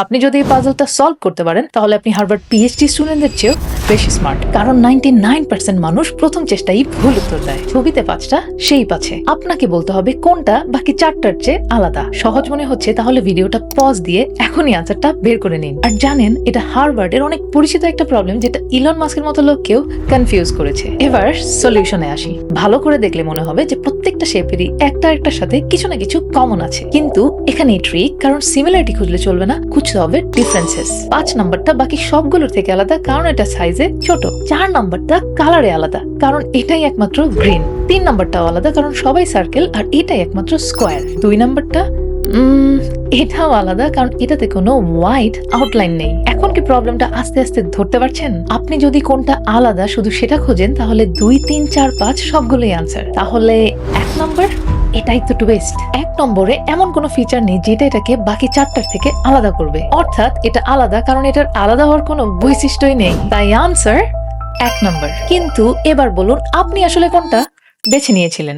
আপনি যদি এই পাজলটা সলভ করতে পারেন তাহলে আপনি হার্ভার্ড পিএইচডি স্টুডেন্টদের চেয়েও বেশি স্মার্ট, কারণ 99% মানুষ প্রথম চেষ্টায় ভুল উত্তর দেয়। ছবিতে 5টা, সেই পাচ্ছে। আপনাকে বলতে হবে কোনটা বাকি 4টার চেয়ে আলাদা। সহজ মনে হচ্ছে তাহলে ভিডিওটা পজ দিয়ে এখনই আনসারটা বের করে নিন। আর জানেন, এটা হার্ভার্ডের অনেক পরিচিত একটা প্রবলেম যেটা ইলন মাস্কের মতো লোককেও কনফিউজ করেছে। এবার সলিউশনে আসি। ভালো করে দেখলে মনে হবে যে প্রত্যেকটা শেপেরই একটা একটার সাথে কিছু না কিছু কমন আছে, কিন্তু এখানেই ট্রিক, কারণ সিমিলারিটি খুঁজলে চলবে না, খুঁজতে হবে ডিফারেন্সেস। 5 নাম্বারটা বাকি সবগুলোর থেকে আলাদা কারণ এটা সাইজে ছোট। 4 নাম্বারটা কালারে আলাদা কারণ এটাই একমাত্র গ্রিন। 3 নাম্বারটাও আলাদা কারণ সবাই সার্কেল আর এটাই একমাত্র স্কোয়ার। 2 নাম্বারটা এটাও আলাদা কারণ এটাতে কোনো হোয়াইট আউটলাইন নেই। এখন কি প্রবলেমটা আস্তে আস্তে ধরতে পারছেন? আপনি যদি কোনটা আলাদা শুধু সেটা খোঁজেন তাহলে 2, 3, 4, 5 সবগুলোই আনসার। তাহলে 1 নম্বর, এটাই তো টুইস্ট। 1 নম্বরে এমন কোনো ফিচার নেই যেটা এটাকে বাকি 4টার থেকে আলাদা করবে, অর্থাৎ এটা আলাদা কারণ এটার আলাদা হওয়ার কোনো বৈশিষ্ট্যই নেই। তাই আনসার 1 নম্বর। কিন্তু এবার বলুন আপনি আসলে কোনটা বেছে নিয়েছিলেন?